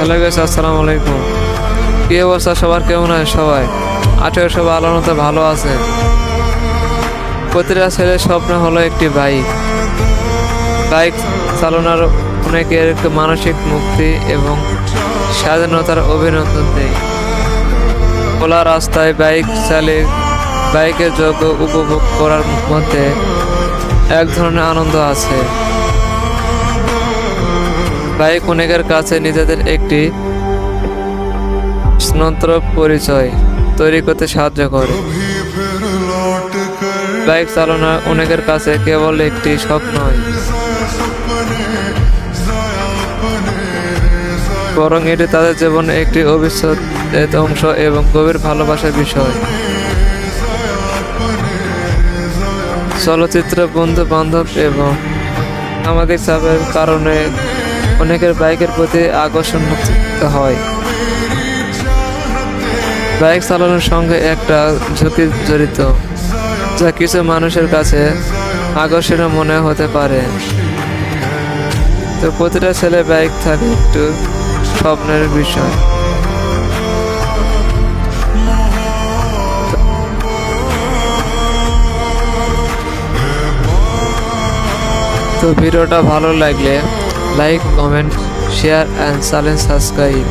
Hello guys, আসসালামু আলাইকুম। কি অবস্থা সবার, কেমন আছে সবাই? আশা করি সবাই আল্লাহর মতো ভালো আছে। প্রতিটা ছেলের স্বপ্ন হলো একটি বাইক। বাইক চালানোর অনেকের মানসিক মুক্তি এবং স্বাধীনতার অভিনন্দন দেয়। খোলা রাস্তায় বাইক চালিয়ে বাইকের যোগ্য উপভোগ করার মধ্যে এক ধরনের আনন্দ আছে। বাইক অনেকের কাছে নিজেদের একটি স্বতন্ত্র পরিচয় তৈরি করতে সাহায্য করে। বাইক চালানো অনেকের কাছে কেবল একটি শখ নয়, বরং এটি তাদের জীবনের একটি অবিচ্ছেদ্য অংশ এবং গভীর ভালোবাসার বিষয়। চলচ্চিত্র, বন্ধু বান্ধব এবং সামাজিক চাপের কারণে অনেকের বাইকের প্রতি আকর্ষণ হয়। বাইক চালানোর সঙ্গে একটা ঝুঁকি জড়িত, যা কিছু মানুষের কাছে আকর্ষণীয় মনে হতে পারে। তো প্রতিটা ছেলে বাইক থাকে একটু স্বপ্নের বিষয়। তো ভিডিওটা ভালো লাগলে like, comment, share and channel subscribe.